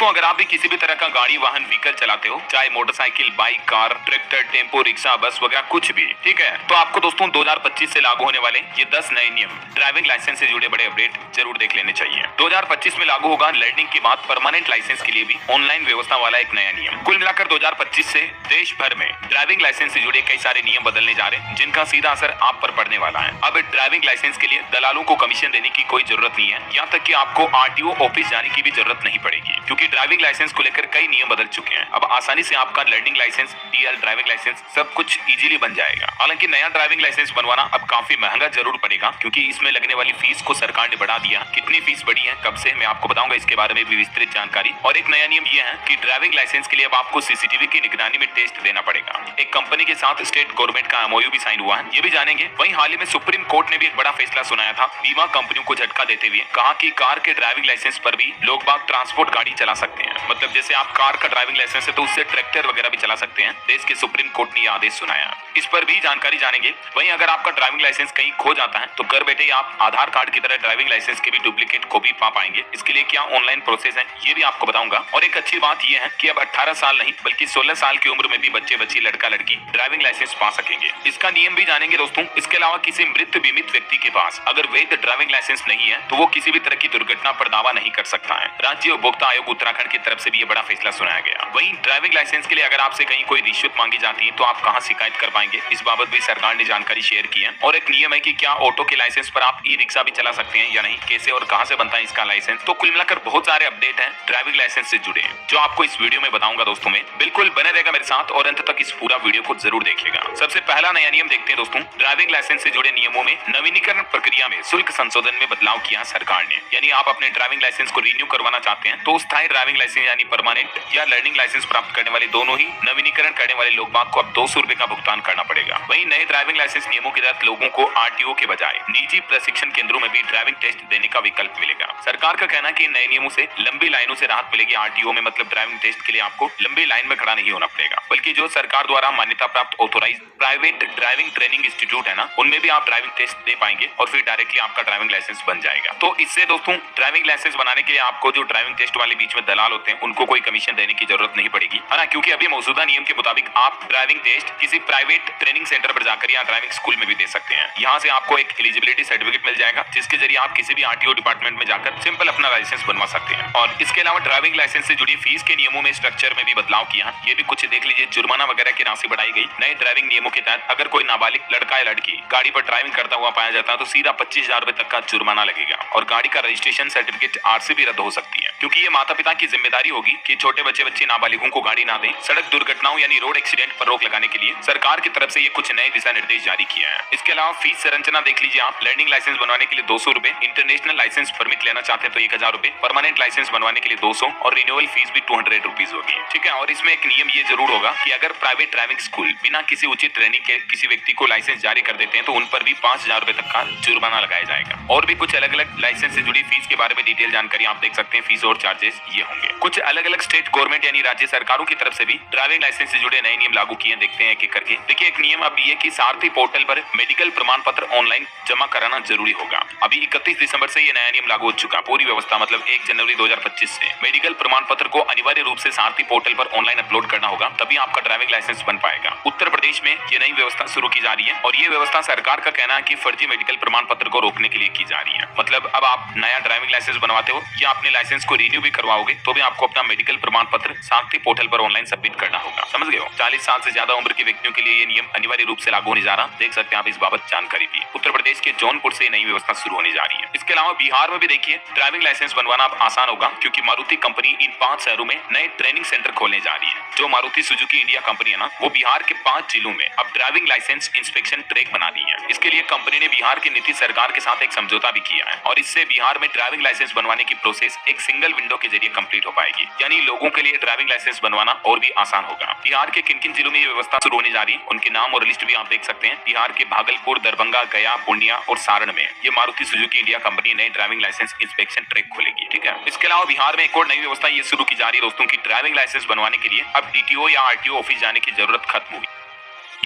दोस्तों अगर आप भी किसी भी तरह का गाड़ी वाहन व्हीकल चलाते हो, चाहे motorcycle, bike, car, tractor, tempo, rickshaw, बस वगैरह कुछ भी, ठीक है, तो आपको दोस्तों 2025 से लागू होने वाले ये 10 नए नियम ड्राइविंग लाइसेंस से जुड़े बड़े अपडेट जरूर देख लेने चाहिए। 2025 में लागू होगा लर्निंग के बाद परमानेंट लाइसेंस के लिए भी ऑनलाइन व्यवस्था वाला एक नया नियम। कुल मिलाकर 2025 से देश भर में ड्राइविंग लाइसेंस से जुड़े कई सारे नियम बदलने जा रहे हैं, जिनका सीधा असर आप पर पड़ने वाला है। अब ड्राइविंग लाइसेंस के लिए दलालों को कमीशन देने की कोई जरूरत नहीं है, यहाँ तक कि आपको आरटीओ ऑफिस जाने की भी जरूरत नहीं पड़ेगी, क्योंकि ड्राइविंग लाइसेंस को लेकर कई नियम बदल चुके हैं। अब आसानी से आपका learning licence, DL, driving licence सब कुछ इजीली बन जाएगा। हालांकि नया ड्राइविंग लाइसेंस बनवाना अब काफी महंगा जरूर पड़ेगा, क्योंकि इसमें लगने वाली फीस को सरकार ने बढ़ा दिया। कितनी फीस बढ़ी है, कब से, मैं आपको बताऊंगा इसके बारे में भी विस्तृत जानकारी। और एक नया नियम यह है कि ड्राइविंग लाइसेंस के लिए अब आपको सीसीटीवी की निगरानी में टेस्ट देना पड़ेगा। एक कंपनी के साथ स्टेट गवर्नमेंट का एमओयू भी साइन हुआ है, ये भी जानेंगे। वहीं हाल ही में सुप्रीम कोर्ट ने भी एक बड़ा फैसला सुनाया था, बीमा कंपनियों को झटका देते हुए कहा कि कार के ड्राइविंग लाइसेंस पर भी लोग बाग ट्रांसपोर्ट गाड़ी चला सकते हैं। मतलब जैसे आप कार का ड्राइविंग लाइसेंस है तो उससे ट्रैक्टर वगैरह भी चला सकते हैं। देश के सुप्रीम कोर्ट ने यह आदेश सुनाया, इस पर भी जानकारी जानेंगे। वहीं अगर आपका ड्राइविंग लाइसेंस कहीं खो जाता है तो घर बैठे आप आधार कार्ड की तरह ड्राइविंग लाइसेंस के भी डुप्लीकेट कॉपी पा पाएंगे। इसके लिए क्या ऑनलाइन प्रोसेस है ये भी आपको बताऊंगा। और एक अच्छी बात यह है कि अब 18 साल नहीं बल्कि 16 साल की उम्र में भी बच्चे बच्ची, लड़का लड़की ड्राइविंग लाइसेंस पा सकेंगे। इसका नियम भी जानेंगे दोस्तों। इसके अलावा किसी मृत बीमित व्यक्ति के पास अगर वैध ड्राइविंग लाइसेंस नहीं है तो वो किसी भी तरह की दुर्घटना पर दावा नहीं कर सकता है। राज्य उपभोक्ता आयोग उत्तराखंड की तरफ से भी ये बड़ा फैसला सुनाया गया। वहीं ड्राइविंग लाइसेंस के लिए अगर आपसे कहीं कोई रिश्वत मांगी जाती है तो आप कहां शिकायत कर पाएंगे, इस बाबत भी सरकार ने जानकारी शेयर की है। और एक नियम है कि क्या ऑटो के लाइसेंस पर आप ई रिक्शा भी चला सकते हैं या नहीं, कैसे और कहां से बनता है इसका लाइसेंस। तो कुल मिलाकर बहुत सारे अपडेट हैं ड्राइविंग लाइसेंस से जुड़े, जो आपको इस वीडियो में बताऊंगा दोस्तों। में बिल्कुल बने रहेगा मेरे साथ और अंत तक इस पूरा वीडियो को जरूर देखिएगा। सबसे पहला नया नियम देखते हैं दोस्तों। ड्राइविंग लाइसेंस से जुड़े नियमों में नवीनीकरण प्रक्रिया में शुल्क संशोधन में बदलाव किया सरकार ने। यानी आप अपने ड्राइविंग लाइसेंस को रिन्यू करवाना चाहते हैं तो स्थायी ड्राइविंग लाइसेंस यानी परमानेंट या लर्निंग लाइसेंस प्राप्त करने वाले दोनों ही नवीनीकरण करने वाले लोग बाग को अब 200 रुपए का भुगतान करना पड़ेगा। वहीं नए ड्राइविंग लाइसेंस नियमों के तहत लोगों को आरटीओ के बजाय निजी प्रशिक्षण केंद्रों में भी ड्राइविंग टेस्ट देने का विकल्प मिलेगा। सरकार का कहना है कि नए नियमों से लंबी लाइनों से राहत मिलेगी। आरटीओ में मतलब ड्राइविंग टेस्ट के लिए आपको लंबी लाइन में खड़ा नहीं होना पड़ेगा, बल्कि जो सरकार द्वारा मान्यता प्राप्त authorise private driving training institute है ना, उनमें भी आप ड्राइविंग टेस्ट दे पाएंगे और फिर डायरेक्टली आपका ड्राइविंग लाइसेंस बन जाएगा। तो इससे दोस्तों ड्राइविंग लाइसेंस बनाने के लिए आपको जो ड्राइविंग टेस्ट वाले बीच में दलाल होते हैं उनको कोई कमीशन देने की जरूरत नहीं पड़ेगी, है ना। क्योंकि अभी मौजूदा नियम के मुताबिक आप ड्राइविंग टेस्ट किसी प्राइवेट ट्रेनिंग सेंटर पर जाकर या ड्राइविंग स्कूल में भी दे सकते हैं। यहाँ से आपको एक एलिजिबिलिटी सर्टिफिकेट मिल जाएगा, जिसके जरिए आप किसी भी आरटीओ डिपार्टमेंट में जाकर सिंपल अपना लाइसेंस बनवा सकते हैं। और इसके अलावा ड्राइविंग लाइसेंस से जुड़ी फीस के नियमों में स्ट्रक्चर में भी बदलाव किया, ये भी कुछ देख लीजिए। जुर्माना वगैरह की राशि बढ़ाई गई। नए ड्राइविंग नियमों के तहत अगर कोई नाबालिग लड़का या लड़की गाड़ी पर ड्राइविंग करता हुआ पाया जाता है तो सीधा 25,000 रुपए तक का जुर्माना लगेगा और गाड़ी का रजिस्ट्रेशन सर्टिफिकेट आरसी भी रद्द हो सकती है, क्योंकि ये माता पिता की जिम्मेदारी होगी कि छोटे बच्चे नाबालिगों को गाड़ी ना दें। सड़क दुर्घटनाओं यानी रोड एक्सीडेंट पर रोक लगाने के लिए सरकार की तरफ से ये कुछ नए दिशा निर्देश जारी किया है। इसके अलावा फीस संरचना देख लीजिए आप। लर्निंग लाइसेंस बनवाने के लिए 200 रुपए, इंटरनेशनल लाइसेंस परमिट लेना चाहते हैं तो 1000 रुपए, परमानेंट लाइसेंस बनवाने के लिए 200 और रिन्यूअल फीस भी 200 रुपीज होगी, ठीक है। और इसमें एक नियम ये जरूर होगा कि अगर प्राइवेट ड्राइविंग स्कूल बिना किसी उचित ट्रेनिंग के किसी व्यक्ति को लाइसेंस जारी कर देते हैं तो उन पर भी 5,000 रुपए तक का जुर्माना लगाया जाएगा। और भी कुछ अलग अलग लाइसेंस से जुड़ी फीस के बारे में डिटेल जानकारी आप देख सकते हैं। फीस और चार्जेस ये होंगे। कुछ अलग अलग स्टेट गवर्नमेंट यानी राज्य सरकारों की तरफ से भी ड्राइविंग लाइसेंस से जुड़े नए नियम लागू किए, देखते हैं एक एक करके। देखिए एक नियम अब ये कि सारथी पोर्टल पर मेडिकल प्रमाण पत्र ऑनलाइन जमा कराना जरूरी होगा। अभी 31 दिसंबर से ये नया नियम लागू हो चुका। पूरी व्यवस्था मतलब 1 जनवरी 2025 से मेडिकल प्रमाण पत्र को अनिवार्य रूप से सारथी पोर्टल पर ऑनलाइन अपलोड करना होगा, तभी आपका ड्राइविंग लाइसेंस बन पाएगा। उत्तर प्रदेश में ये नई व्यवस्था शुरू की जा रही है और ये व्यवस्था सरकार का कहना है कि फर्जी मेडिकल प्रमाण पत्र को रोकने के लिए की जा रही है। मतलब अब आप नया ड्राइविंग लाइसेंस बनवाते हो या अपने लाइसेंस को रिन्यू भी करवाओगे तो भी आपको अपना मेडिकल प्रमाण पत्र सारथी पोर्टल पर ऑनलाइन सबमिट करना होगा। समझ गए हो। 40 साल से ज्यादा उम्र के व्यक्तियों के लिए ये नियम अनिवार्य रूप से लागू होने जा रहा, देख सकते हैं आप इस बाबत जानकारी भी। उत्तर प्रदेश के जौनपुर से नई व्यवस्था शुरू होने जा रही है। इसके अलावा बिहार में भी देखिए ड्राइविंग लाइसेंस बनवाना अब आसान होगा, क्योंकि मारुति कंपनी इन 5 शहरों में नए ट्रेनिंग सेंटर खोलने जा रही है। जो मारुति सुजुकी इंडिया कंपनी है ना, वो बिहार के 5 जिलों में अब ड्राइविंग लाइसेंस इंस्पेक्शन ट्रैक बना दी है। इसके लिए कंपनी ने बिहार की नीतीश सरकार के साथ एक समझौता भी किया है और इससे बिहार में ड्राइविंग लाइसेंस बनवाने की प्रोसेस एक सिंगल विंडो के जरिए कंप्लीट हो पाएगी। यानी लोगों के लिए ड्राइविंग लाइसेंस बनवाना और भी आसान होगा। बिहार के किन किन जिलों में ये व्यवस्था शुरू होने जा रही है उनके नाम और लिस्ट भी आप देख सकते हैं। बिहार के भागलपुर, दरभंगा, गया, पूर्णिया और सारण में ये मारुति सुजुकी इंडिया कंपनी नई ड्राइविंग लाइसेंस इंस्पेक्शन ट्रैक खोलेगी, ठीक है। इसके अलावा बिहार में एक और नई व्यवस्था ये शुरू की जा रही है दोस्तों की ड्राइविंग लाइसेंस बनवाने के लिए अब डीटीओ या आरटीओ ऑफिस जाने की जरूरत खत्म हुई।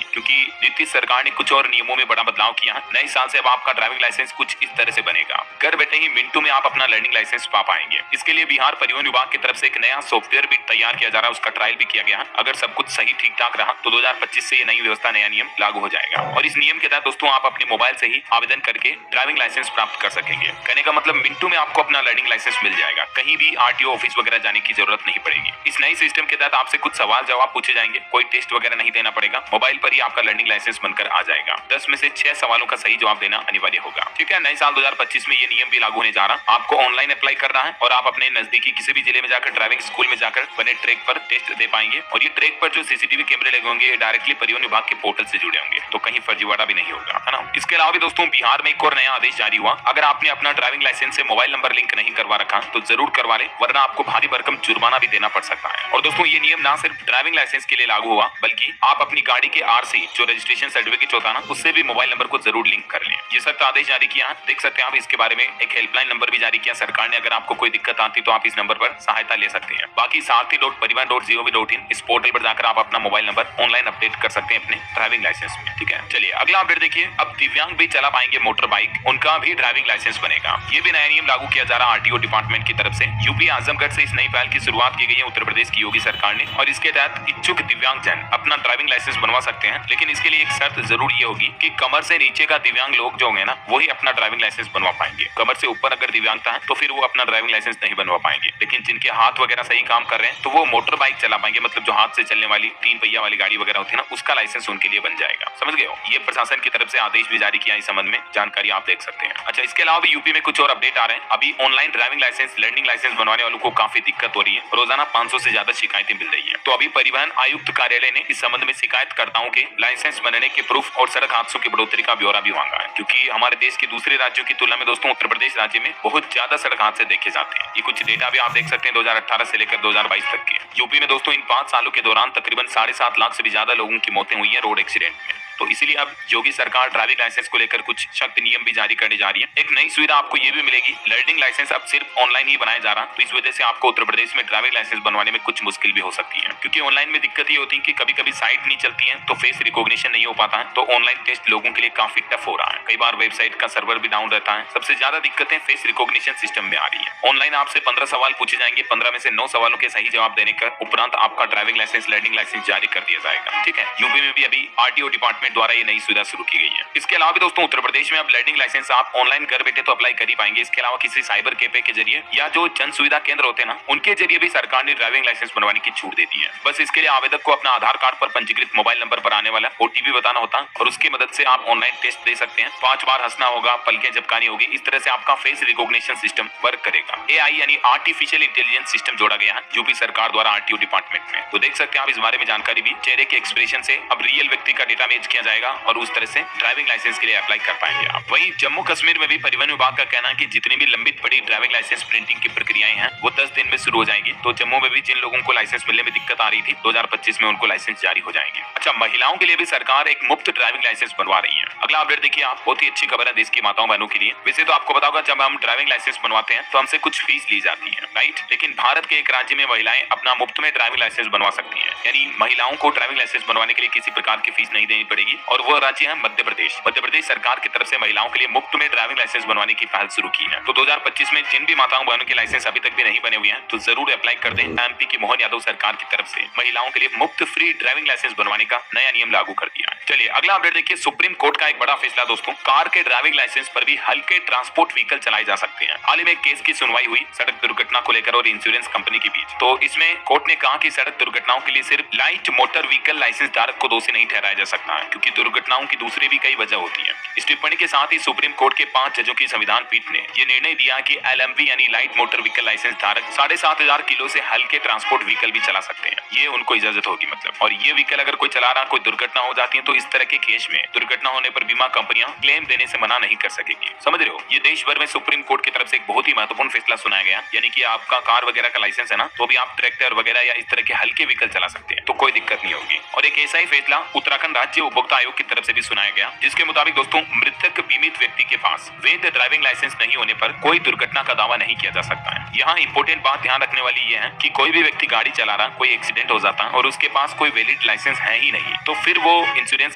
क्योंकि नीतीश सरकार ने कुछ और नियमों में बड़ा बदलाव किया है। नए साल से अब आपका ड्राइविंग लाइसेंस कुछ इस तरह से बनेगा। घर बैठे ही मिनटों में आप अपना लर्निंग लाइसेंस पा पाएंगे। इसके लिए बिहार परिवहन विभाग की तरफ से एक नया सॉफ्टवेयर भी तैयार किया जा रहा है, उसका ट्रायल भी किया गया है। अगर सब कुछ सही ठीक ठाक रहा तो 2025 से ये नई व्यवस्था, नया नियम लागू हो जाएगा। और इस नियम के तहत दोस्तों आप अपने मोबाइल से ही आवेदन करके ड्राइविंग लाइसेंस प्राप्त कर सकेंगे। कहने का मतलब मिनटों में आपको अपना लर्निंग लाइसेंस मिल जाएगा, कहीं भी आरटीओ ऑफिस वगैरह जाने की जरूरत नहीं पड़ेगी। इस नए सिस्टम के तहत आपसे कुछ सवाल जवाब पूछे जाएंगे, कोई टेस्ट वगैरह नहीं देना पड़ेगा, मोबाइल पर ही आपका लर्निंग लाइसेंस बनकर आ जाएगा। 10 में से 6 सवालों का सही जवाब देना अनिवार्य होगा। ठीक है, नए साल 2025 में ये नियम भी लागू होने जा रहा। आपको ऑनलाइन अप्लाई करना है और आप अपने नजदीकी किसी भी जिले में जाकर ड्राइविंग स्कूल में जाकर बने ट्रैक पर टेस्ट दे पाएंगे। और ये ट्रैक पर जो सीसीटीवी कैमरे लगे होंगे ये डायरेक्टली परिवहन विभाग के पोर्टल से जुड़े होंगे, तो कहीं फर्जीवाड़ा भी नहीं होगा, है ना। इसके अलावा भी दोस्तों बिहार में एक और नया आदेश जारी हुआ। अगर आपने अपना ड्राइविंग लाइसेंस से मोबाइल नंबर लिंक नहीं करवा रखा तो जरूर करवा ले, वरना आपको भारी भरकम जुर्माना भी देना पड़ सकता है। और दोस्तों ये नियम ना सिर्फ ड्राइविंग लाइसेंस के लिए लागू हुआ, बल्कि आप अपनी गाड़ी के आरसी जो रजिस्ट्रेशन सर्टिफिकेट होता है ना, उससे भी मोबाइल नंबर को जरूर लिंक कर लें। ये सख्त आदेश जारी किया है, देख सकते हैं आप। इसके बारे में एक हेल्पलाइन नंबर भी जारी किया सरकार ने। अगर आपको कोई दिक्कत आती तो आप इस नंबर पर सहायता ले सकते हैं। बाकी सारथी.परिवहन.gov.in इस पोर्टल पर जाकर आप अपना मोबाइल नंबर ऑनलाइन अपडेट कर सकते हैं अपने ड्राइविंग लाइसेंस में। ठीक है, चलिए अगला अपडेट देखिए। अब दिव्यांग भी चला पाएंगे मोटर बाइक, उनका भी ड्राइविंग लाइसेंस बनेगा। ये भी नया नियम लागू किया जा रहा आरटीओ डिपार्टमेंट की तरफ से। यूपी आजमगढ़ से इस नई पहल की शुरुआत की गई है उत्तर प्रदेश की योगी सरकार ने। और इसके तहत इच्छुक दिव्यांग जन अपना ड्राइविंग लाइसेंस बनवा सकते हैं, लेकिन इसके लिए एक शर्त जरूर ये होगी कि कमर से नीचे का दिव्यांग लोग जो होंगे ना, वही अपना ड्राइविंग लाइसेंस बनवा पाएंगे। कमर से ऊपर अगर दिव्यांगता है तो फिर वो अपना ड्राइविंग लाइसेंस नहीं बनवा पाएंगे। लेकिन जिनके हाथ वगैरह सही काम कर रहे हैं तो वो मोटर बाइक चला पाएंगे, मतलब जो हाथ से चलने वाली 3 पहिया वाली गाड़ी वगैरह होती है ना, उसका लाइसेंस उनके लिए बन जाएगा। समझ गए हो, ये प्रशासन की तरफ से आदेश भी जारी किया इस संबंध में, जानकारी आप देख सकते हैं। अच्छा, इसके अलावा भी यूपी में कुछ और अपडेट आ रहे हैं। अभी online driving licence, learning licence बनवाने वालों को काफी दिक्कत हो रही है। रोजाना 500 से ज्यादा शिकायतें मिल रही है। तो अभी परिवहन आयुक्त कार्यालय ने इस संबंध में शिकायतकर्ताओं के लाइसेंस बनने के प्रूफ और सड़क हादसों की बढ़ोतरी का ब्यौरा भी मांगा है, क्योंकि हमारे देश के दूसरे राज्यों की तुलना में दोस्तों उत्तर प्रदेश राज्य में बहुत ज्यादा सड़क हादसे देखे जाते हैं। ये कुछ डेटा भी आप देख सकते हैं 2018 से लेकर 2022 तक के। यूपी में दोस्तों इन 5 सालों के दौरान तकरीबन 7.5 लाख से भी ज्यादा लोगों की मौतें हुई है रोड एक्सीडेंट में। तो इसीलिए अब योगी सरकार ड्राइविंग लाइसेंस को लेकर कुछ सख्त नियम भी जारी करने जा रही है। एक नई सुविधा आपको ये भी मिलेगी, लर्निंग लाइसेंस अब सिर्फ ऑनलाइन ही बनाया जा रहा। तो इस वजह से आपको उत्तर प्रदेश में ड्राइविंग लाइसेंस बनवाने में कुछ मुश्किल भी हो सकती है, क्योंकि ऑनलाइन में दिक्कत ये होती है कि कभी कभी साइट नहीं चलती है तो फेस रिकॉग्निशन नहीं हो पाता है। तो ऑनलाइन टेस्ट लोगों के लिए काफी टफ हो रहा है। कई बार वेबसाइट का सर्वर भी डाउन रहता है। सबसे ज्यादा दिक्कतें फेस रिकॉग्निशन सिस्टम में आ रही है। ऑनलाइन आपसे 15 सवाल पूछे जाएंगे, 15 में से 9 सवालों के सही जवाब देने के उपरांत आपका ड्राइविंग लाइसेंस, लर्निंग लाइसेंस जारी कर दिया जाएगा। ठीक है, यूपी में भी अभी आरटीओ डिपार्टमेंट द्वारा ये नई सुविधा शुरू की गई है। इसके अलावा भी दोस्तों उत्तर प्रदेश में अब लर्निंग लाइसेंस आप ऑनलाइन घर बैठे तो अप्लाई कर ही पाएंगे। इसके अलावा किसी साइबर कैफे के जरिए या जो जन सुविधा केंद्र होते हैं ना, उनके जरिए भी सरकार ने ड्राइविंग लाइसेंस बनवाने की छूट दे दी है। बस इसके लिए आवेदक को अपना आधार कार्ड पर पंजीकृत मोबाइल नंबर पर आने वाला ओटीपी बताना होता है और उसकी मदद से आप ऑनलाइन टेस्ट दे सकते हैं। 5 बार हंसना होगा, पलकें झपकानी होगी। इस तरह से आपका फेस रिकॉग्निशन सिस्टम वर्क करेगा। एआई यानी आर्टिफिशियल इंटेलिजेंस सिस्टम जोड़ा गया है यूपी सरकार द्वारा आरटीओ डिपार्टमेंट में। तो देख सकते हैं आप इस बारे में जानकारी भी। चेहरे के एक्सप्रेशन से अब रियल व्यक्ति का डेटा मैच किया जाएगा और उस तरह से ड्राइविंग लाइसेंस के लिए अप्लाई कर पाएंगे आप। वहीं जम्मू कश्मीर में भी परिवहन विभाग का कहना है कि जितनी भी लंबित पड़ी ड्राइविंग लाइसेंस प्रिंटिंग की प्रक्रियाएं हैं वो 10 दिन में शुरू हो जाएगी। तो जम्मू में भी जिन लोगों को लाइसेंस मिलने में दिक्कत आ रही थी 2025 में उनको लाइसेंस जारी हो जाएंगे। अच्छा, महिलाओं के लिए भी सरकार एक मुफ्त ड्राइविंग लाइसेंस बनवा रही है। अगला अपडेट देखिए आप, बहुत ही अच्छी खबर है देश की माताओं बहनों के लिए। वैसे तो आपको पता होगा जब हम ड्राइविंग लाइसेंस बनवाते हैं तो हमसे कुछ फीस ली जाती है, राइट। लेकिन भारत के एक राज्य में महिलाएं अपना मुफ्त में ड्राइविंग लाइसेंस बनवा सकती है। यानी महिलाओं को ड्राइविंग लाइसेंस बनवाने के लिए किसी प्रकार की फीस नहीं देनी पड़ेगी। और वो राज्य है मध्य प्रदेश। मध्य प्रदेश सरकार की तरफ से महिलाओं के लिए मुफ्त में ड्राइविंग लाइसेंस बनवाने की पहल शुरू की है। तो 2025 में जिन भी माताओं बहनों के लाइसेंस अभी तक भी नहीं बने हुए हैं तो जरूर अप्लाई कर दें। एमपी की मोहन यादव सरकार की तरफ से महिलाओं के लिए मुफ्त फ्री ड्राइविंग लाइसेंस बनवाने का नया नियम लागू कर दिया है। चलिए अगला अपडेट देखिए, सुप्रीम कोर्ट का एक बड़ा फैसला दोस्तों, कार के ड्राइविंग लाइसेंस पर भी हल्के ट्रांसपोर्ट व्हीकल चलाए जा सकते हैं। हाल ही में एक केस की सुनवाई हुई सड़क दुर्घटना को लेकर और इंश्योरेंस कंपनी के बीच। तो इसमें कोर्ट ने कहा कि सड़क दुर्घटनाओं के लिए सिर्फ लाइट मोटर व्हीकल लाइसेंस धारक को दोषी नहीं ठहराया जा सकता है, क्योंकि दुर्घटनाओं की दूसरी भी कई वजह होती है। इस टिप्पणी के साथ ही सुप्रीम कोर्ट के 5 जजों की संविधान पीठ ने यह निर्णय दिया कि एलएमवी यानी लाइट मोटर व्हीकल लाइसेंस धारक 7,500 किलो से हल्के ट्रांसपोर्ट व्हीकल भी चला सकते हैं। ये उनको इजाजत होगी मतलब। और ये व्हीकल अगर कोई चला रहा, कोई दुर्घटना हो जाती है तो इस तरह के केस में दुर्घटना होने पर बीमा कंपनियां क्लेम देने से मना नहीं कर सकेगी। समझ रहे हो, ये देश भर में सुप्रीम कोर्ट की तरफ से एक बहुत ही महत्वपूर्ण फैसला सुनाया गया। यानी कि आपका कार वगैरह का लाइसेंस है ना, तो भी आप ट्रैक्टर वगैरह या इस तरह के हल्के व्हीकल चला सकते हैं, तो कोई दिक्कत नहीं होगी। और एक ऐसा ही फैसला उत्तराखंड राज्य उपभोक्ता आयोग की तरफ से भी सुनाया गया, जिसके मुताबिक दोस्तों मृतक बीमित व्यक्ति के पास वैध ड्राइविंग लाइसेंस नहीं होने पर कोई दुर्घटना का दावा नहीं किया जा सकता है। यहाँ इंपॉर्टेंट बात ध्यान रखने वाली ये है कि कोई भी व्यक्ति गाड़ी चला रहा, कोई एक्सीडेंट हो जाता है और उसके पास कोई वैलिड लाइसेंस है ही नहीं, तो फिर वो इंश्योरेंस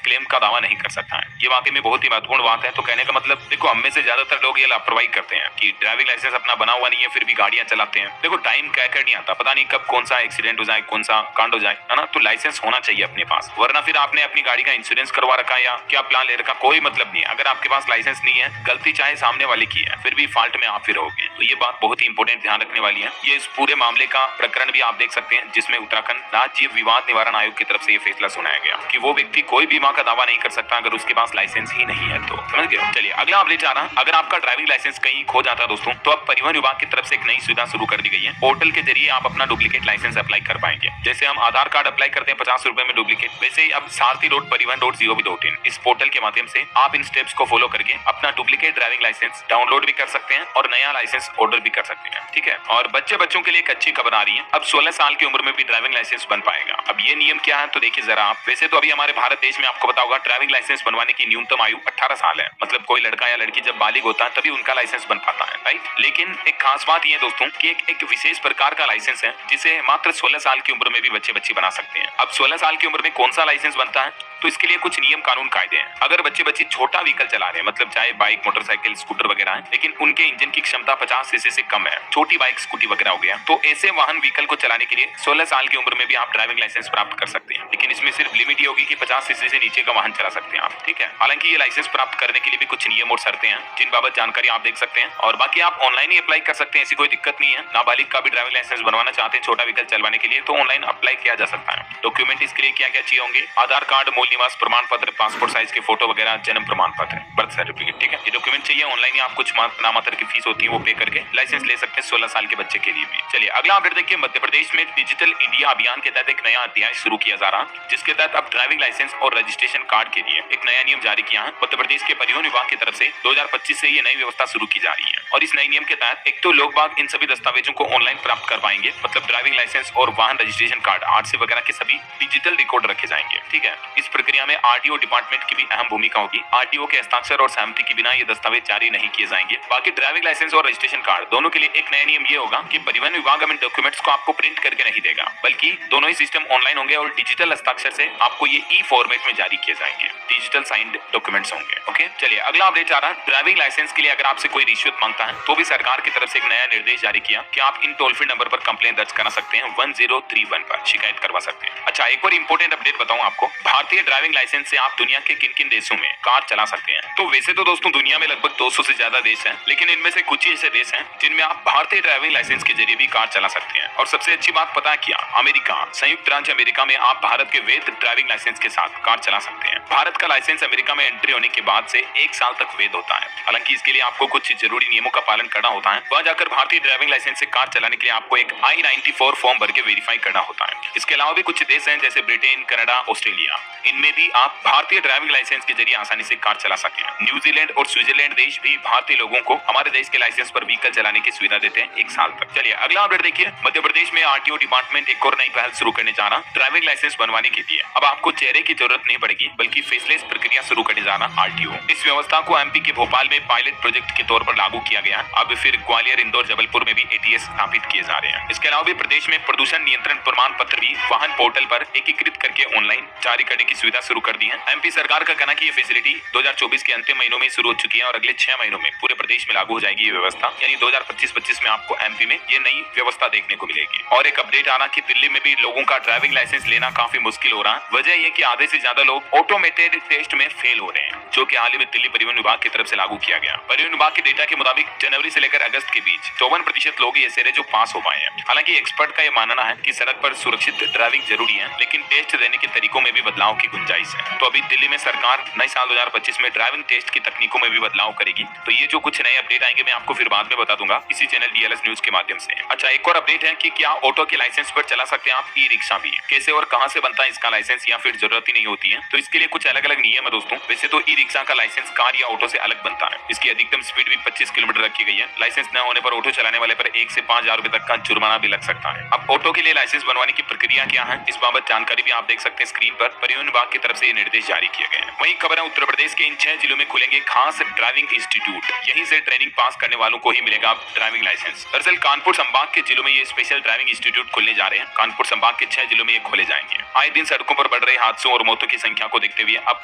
क्लेम का दावा नहीं कर सकता है। ये वाकई में बहुत ही महत्वपूर्ण बात है। तो कहने का मतलब देखो, हम में से ज्यादातर लोग ये लापरवाही करते हैं कि ड्राइविंग लाइसेंस अपना बना हुआ नहीं है फिर भी गाड़ियां चलाते हैं। देखो टाइम कह कर नहीं आता, पता नहीं कब कौन सा एक्सीडेंट हो जाए, कौन सा कांड हो जाए, है ना। तो लाइसेंस होना चाहिए अपने पास, वरना फिर आपने अपनी गाड़ी का इंश्योरेंस करवा रखा या क्या प्लान ले रखा, कोई मतलब नहीं है। अगर आपके पास लाइसेंस नहीं है, गलती चाहे सामने वाले की है, फिर भी फॉल्ट में आप फिर रहोगे। तो ये बात बहुत ही इंपॉर्टेंट ध्यान रखने वाली है। ये इस पूरे मामले का प्रकरण भी आप देख सकते हैं, जिसमें उत्तराखंड राज्य विवाद निवारण आयोग की तरफ से ये फैसला सुनाया गया कि वो व्यक्ति कोई बीमा का दावा नहीं कर सकता अगर उसके पास लाइसेंस ही नहीं है। तो समझ गए। चलिए अगला अपडेट आ रहा, अगर आपका ड्राइविंग लाइसेंस कहीं खो जाता है दोस्तों, तो अब परिवहन विभाग की तरफ से एक नई सुविधा शुरू कर दी गई है। पोर्टल के जरिए आप अपना डुप्लीकेट लाइसेंस अप्लाई कर पाएंगे। जैसे हम आधार कार्ड अप्लाई करते हैं 50 रुपए में डुप्लीकेट, वैसे ही अब सारथी.परिवहन.gov.in इस पोर्टल के माध्यम से आप इन स्टेप्स को फॉलो करके अपना डुप्लीकेट ड्राइविंग लाइसेंस डाउनलोड भी कर सकते हैं और नया लाइसेंस ऑर्डर भी कर सकते हैं। ठीक है। और बच्चों के लिए एक अच्छी खबर आ रही है, अब 16 साल की उम्र में भी ड्राइविंग लाइसेंस बन पाएगा। अब ये नियम क्या है तो देखिए जरा आप। वैसे तो अभी हमारे भारत देश में आपको पता होगा ड्राइविंग लाइसेंस बनवाने की न्यूनतम आयु 18 साल है। मतलब कोई लड़का या लड़की जब बालिग होता है तभी उनका लाइसेंस बन पाता है, राइट। लेकिन एक खास बात ये दोस्तों कि एक विशेष प्रकार का लाइसेंस है जिसे मात्र 16 साल की उम्र में भी बच्चे बना सकते हैं। अब 16 साल की उम्र में कौन सा लाइसेंस बनता है, तो इसके लिए कुछ नियम कानून कायदे हैं। अगर बच्चे छोटा व्हीकल चला रहे हैं, मतलब चाहे बाइक, मोटरसाइकिल, स्कूटर वगैरह है, लेकिन उनके इंजन की क्षमता 50 सीसी से कम है, छोटी बाइक, स्कूटी वगैरह हो गया, तो ऐसे वाहन व्हीकल को चलाने के लिए 16 साल की उम्र में भी आप ड्राइविंग लाइसेंस प्राप्त कर सकते हैं। लेकिन इसमें सिर्फ लिमिट ये होगी कि 50 सीसी से नीचे का वाहन चला सकते हैं आप। ठीक है। हालांकि ये लाइसेंस प्राप्त करने के लिए भी कुछ नियम और शर्तें हैं, जिन बाबत जानकारी आप देख सकते हैं। और बाकी आप ऑनलाइन ही अप्लाई कर सकते हैं, ऐसी कोई दिक्कत नहीं है। नाबालिग का भी ड्राइविंग लाइसेंस बनवाना चाहते हैं छोटा व्हीकल चलवाने के लिए, तो ऑनलाइन अप्लाई किया जा सकता है। डॉक्यूमेंट इसके लिए क्या क्या चाहिए होंगे, आधार कार्ड, मूल निवास प्रमाण पत्र, पासपोर्ट साइज के फोटो वगैरह, जन्म प्रमाण पत्र, बर्थ सर्टिफिकेट। ठीक है। ये डॉक्यूमेंट चाहिए। ऑनलाइन ही आप कुछ नामात्र की फीस होती है वो पे करके लाइसेंस ले सकते हैं 16 साल के बच्चे के लिए भी। चलिए अगला अपडेट देखिए, मध्य प्रदेश में डिजिटल इंडिया अभियान के तहत एक नया अध्याय शुरू किया जा रहा, जिसके तहत अब ड्राइविंग लाइसेंस और रजिस्ट्रेशन कार्ड के लिए एक नया नियम जारी किया है। मध्य प्रदेश के परिवहन विभाग की तरफ से 2025 से ये नई व्यवस्था शुरू की जा रही है। और इस नए नियम के तहत एक तो लोग बाग इन सभी दस्तावेजों को ऑनलाइन प्राप्त कर पाएंगे, मतलब ड्राइविंग लाइसेंस और वाहन रजिस्ट्रेशन कार्ड, आरसी वगैरह के सभी डिजिटल रिकॉर्ड रखे जाएंगे। ठीक है। इस प्रक्रिया में आरटीओ डिपार्टमेंट की भी अहम भूमिका होगी। आरटीओ के हस्ताक्षर और सहमति के बिना ये दस्तावेज जारी नहीं किए जाएंगे। बाकी ड्राइविंग लाइसेंस और रजिस्ट्रेशन कार्ड दोनों के लिए एक नया नियम ये होगा कि परिवहन विभाग इन डॉक्यूमेंट्स को आपको प्रिंट करके नहीं देगा, बल्कि दोनों ही सिस्टम ऑनलाइन होंगे और डिजिटल हस्ताक्षर से आपको ये ई फॉर्मेट में जारी किए जाएंगे। डिजिटल साइंड डॉक्यूमेंट्स होंगे। ओके। चलिए अगला अपडेट आ रहा है, ड्राइविंग लाइसेंस के लिए अगर आपसे कोई रिश्वत मांगता है तो भी सरकार की तरफ से एक नया निर्देश जारी किया कि आप इन टोल फ्री नंबर पर कंप्लेंट दर्ज करा सकते हैं, 1031 पर शिकायत करवा सकते हैं। अच्छा, एक और इंपॉर्टेंट अपडेट बताऊं आपको, भारतीय ड्राइविंग लाइसेंस से आप दुनिया के किन किन देशों में कार चला सकते हैं। तो वैसे तो दोस्तों दुनिया में लगभग 200 से ज्यादा देश हैं, लेकिन इनमें से कुछ ही ऐसे देश हैं जिनमें आप भारतीय ड्राइविंग लाइसेंस के जरिए भी कार चला सकते हैं। और सबसे अच्छी बात पता है क्या, अमेरिका, संयुक्त राज्य अमेरिका में आप भारत के वैध ड्राइविंग लाइसेंस के साथ कार चला सकते हैं। भारत का लाइसेंस अमेरिका में एंट्री होने के बाद से 1 साल तक वैध होता है। हालांकि इसके लिए आपको कुछ जरूरी नियमों का पालन करना होता है। वहां जाकर भारतीय ड्राइविंग लाइसेंस से कार चलाने के लिए आपको एक I-94 फॉर्म भर के वेरीफाई करना होता है। इसके अलावा भी कुछ देश हैं जैसे ब्रिटेन, कनाडा, ऑस्ट्रेलिया, इनमें भी आप भारतीय ड्राइविंग लाइसेंस के जरिए आसानी से कार चला सकते हैं। न्यूजीलैंड और स्विट्जरलैंड देश भी भारतीय लोगों को हमारे देश के लाइसेंस पर व्हीकल चलाने की सुविधा देते हैं 1 साल तक। चलिए अगला अपडेट देखिए, मध्य प्रदेश में आरटीओ डिपार्टमेंट एक और नई पहल शुरू करने जा रहा, ड्राइविंग लाइसेंस बनवाने के लिए अब आपको चेहरे की जरूरत नहीं पड़ेगी, बल्कि फेसलेस प्रक्रिया शुरू करने जा रहा आरटीओ। इस व्यवस्था को एमपी के भोपाल में पायलट प्रोजेक्ट के तौर पर लागू किया गया। अब फिर ग्वालियर, इंदौर, जबलपुर में भी एटीएस स्थापित किए जा रहे हैं। इसके अलावा भी प्रदेश में प्रदूषण नियंत्रण प्रमाण पत्र भी वाहन पोर्टल पर एकीकृत करके ऑनलाइन जारी करने की सुविधा शुरू कर दी है। एमपी सरकार का कहना है कि ये फैसिलिटी 2024 के अंतिम महीनों में शुरू हो चुकी है और अगले 6 महीनों में पूरे प्रदेश में लागू हो जाएगी ये व्यवस्था। यानी 2025-25 में आपको एमपी में ये नई व्यवस्था देखने को मिलेगी। और एक अपडेट आ रहा कि दिल्ली में भी लोगों का ड्राइविंग लाइसेंस लेना काफी मुश्किल हो रहा है। वजह यह कि आधे से ज्यादा लोग ऑटोमेटेड टेस्ट में फेल हो रहे हैं, जो कि हाल ही में दिल्ली परिवहन विभाग की तरफ से लागू किया गया। परिवहन विभाग के डेटा के मुताबिक जनवरी से लेकर अगस्त के बीच 54% लोग ही ऐसे रहे जो पास हो पाए हैं। हालांकि एक्सपर्ट का यह मानना है कि सड़क पर सुरक्षित ड्राइविंग जरूरी है, लेकिन टेस्ट देने के तरीकों में भी बदलाव की गुंजाइश है। तो अभी दिल्ली में सरकार नए साल 2025 में ड्राइविंग टेस्ट की तकनीकों में भी बदलाव करेगी। तो ये जो कुछ नए अपडेट आएंगे मैं आपको फिर बाद में बता दूंगा इसी चैनल डीएलएस न्यूज के माध्यम से। अच्छा, एक और अपडेट है कि क्या ऑटो के लाइसेंस पर चला सकते हैं आप ई रिक्शा भी। कैसे और कहां से बनता है इसका लाइसेंस, या फिर जरूरत ही नहीं होती है। तो इसके लिए कुछ अलग अलग नियम है दोस्तों। वैसे तो ई रिक्शा का लाइसेंस कार या ऑटो से अलग बनता है। इसकी अधिकतम स्पीड भी 25 किलोमीटर रखी गई है। लाइसेंस न होने पर ऑटो चलाने वाले पर 1 से 5,000 रुपए तक का जुर्माना भी लग सकता है। अब ऑटो के लिए लाइसेंस बनवाने की प्रक्रिया क्या है, इस बाबत जानकारी भी आप देख सकते हैं स्क्रीन पर। परिवहन विभाग विभाग की तरफ से ये निर्देश जारी किए गए हैं। वहीं खबर है उत्तर प्रदेश के इन 6 जिलों में खुलेंगे खास ड्राइविंग इंस्टीट्यूट। यहीं से ट्रेनिंग पास करने वालों को ही मिलेगा ड्राइविंग लाइसेंस। दरअसल कानपुर संभाग के जिलों में ये स्पेशल ड्राइविंग इंस्टीट्यूट खुलने जा रहे हैं। कानपुर संभाग के 6 जिलों में ये खोले जाएंगे। आए दिन सड़कों पर बढ़ रहे हादसों और मौतों की संख्या को देखते हुए अब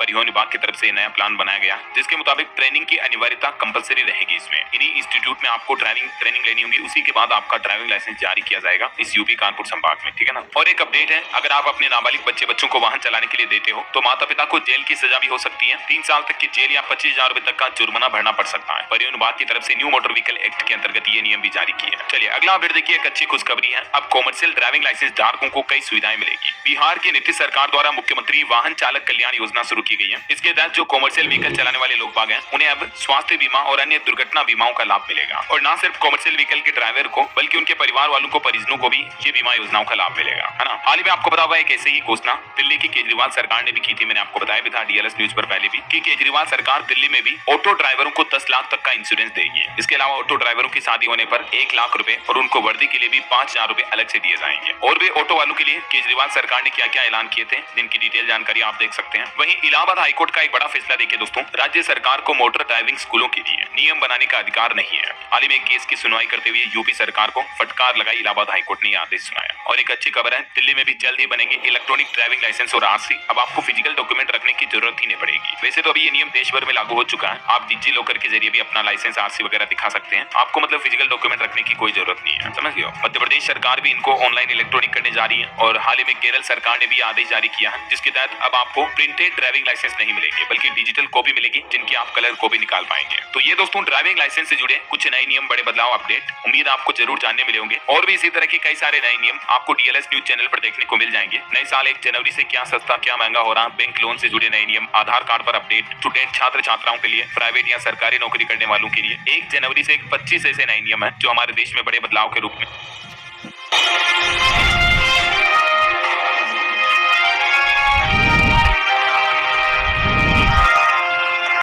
परिवहन विभाग की तरफ से नया प्लान बनाया गया, जिसके मुताबिक ट्रेनिंग की अनिवार्यता कंपलसरी रहेगी। इसमें इन्हीं इंस्टीट्यूट में आपको ड्राइविंग ट्रेनिंग लेनी होगी, उसी के बाद आपका ड्राइविंग लाइसेंस जारी किया जाएगा इस यूपी कानपुर संभाग में, ठीक है ना। और एक अपडेट है, अगर आप अपने नाबालिग बच्चों को वाहन चलाने के लिए देते हो तो माता पिता को जेल की सजा भी हो सकती है। 3 साल तक की जेल या 25,000 रुपए तक का जुर्माना भरना पड़ सकता है। परिवहन विभाग की तरफ से न्यू मोटर व्हीकल एक्ट के अंतर्गत ये नियम भी जारी किए हैं। चलिए अगला अपडेट देखिए, एक अच्छी खुशखबरी है। अब कॉमर्शियल ड्राइविंग लाइसेंस धारकों को कई सुविधाएं मिलेगी। बिहार की नीतीश सरकार द्वारा मुख्यमंत्री वाहन चालक कल्याण योजना शुरू की गई है। इसके तहत जो कॉमर्शियल व्हीकल चलाने वाले लोग बाग हैं, उन्हें अब स्वास्थ्य बीमा और अन्य दुर्घटना बीमाओं का लाभ मिलेगा। और न सिर्फ कॉमर्शियल व्हीकल के ड्राइवर को बल्कि उनके परिवार वालों को, परिजनों को भी ये बीमा योजनाओं का लाभ मिलेगा, है ना। हाल ही में आपको पता होगा एक ऐसे ही घोषणा दिल्ली की केजरीवाल सरकार ने भी की थी। मैंने आपको बताया भी था डीएलएस न्यूज पर पहले भी कि केजरीवाल सरकार दिल्ली में भी ऑटो ड्राइवरों को 10 लाख तक का इंश्योरेंस देगी। इसके अलावा ऑटो ड्राइवरों की शादी होने पर 1 लाख रुपए और उनको वर्दी के लिए भी 5,000 रुपए अलग से दिए जाएंगे। और भी ऑटो वालों के लिए केजरीवाल सरकार ने क्या क्या ऐलान किए थे, जिनकी डिटेल जानकारी आप देख सकते हैं। वहीं इलाहाबाद हाईकोर्ट का एक बड़ा फैसला देखिए दोस्तों, राज्य सरकार को मोटर ड्राइविंग स्कूलों के लिए नियम बनाने का अधिकार नहीं है। हाल ही में केस की सुनवाई करते हुए यूपी सरकार को फटकार लगाई इलाहाबाद हाईकोर्ट ने आदेश सुनाया। और एक अच्छी खबर है, दिल्ली में भी जल्द ही बनेंगे इलेक्ट्रॉनिक ड्राइविंग लाइसेंस और आरसी। अब आपको फिजिकल डॉक्यूमेंट रखने की जरूरत ही नहीं पड़ेगी। वैसे तो अभी ये नियम देश भर में लागू हो चुका है। आप डिजी लॉकर के जरिए भी अपना लाइसेंस, आरसी वगैरह दिखा सकते हैं। आपको मतलब फिजिकल डॉक्यूमेंट रखने की कोई जरूरत नहीं है, समझ गए हो। मध्य प्रदेश सरकार भी इनको ऑनलाइन इलेक्ट्रॉनिक करने जा रही है। और हाल ही में केरल सरकार ने भी आदेश जारी किया है, जिसके तहत अब आपको प्रिंटेड ड्राइविंग लाइसेंस नहीं मिलेगी बल्कि डिजिटल कॉपी मिलेगी, जिनकी आप कलर कॉपी निकाल पाएंगे। तो ये दोस्तों ड्राइविंग लाइसेंस से जुड़े कुछ नए नियम, बड़े बदलाव, अपडेट उम्मीद आपको जरूर जानने मिले होंगे। और भी इसी तरह के कई सारे नए नियम आपको डीएलएस न्यूज चैनल पर देखने को मिल जाएंगे। नए साल 1 जनवरी से क्या सस्ता क्या महंगा हो रहा, बैंक लोन से जुड़े नए नियम, आधार कार्ड पर अपडेट, स्टूडेंट छात्र छात्राओं के लिए, प्राइवेट या सरकारी नौकरी करने वालों के लिए 1 जनवरी से 25 ऐसे नए नियम है जो हमारे देश में बड़े बदलाव के रूप में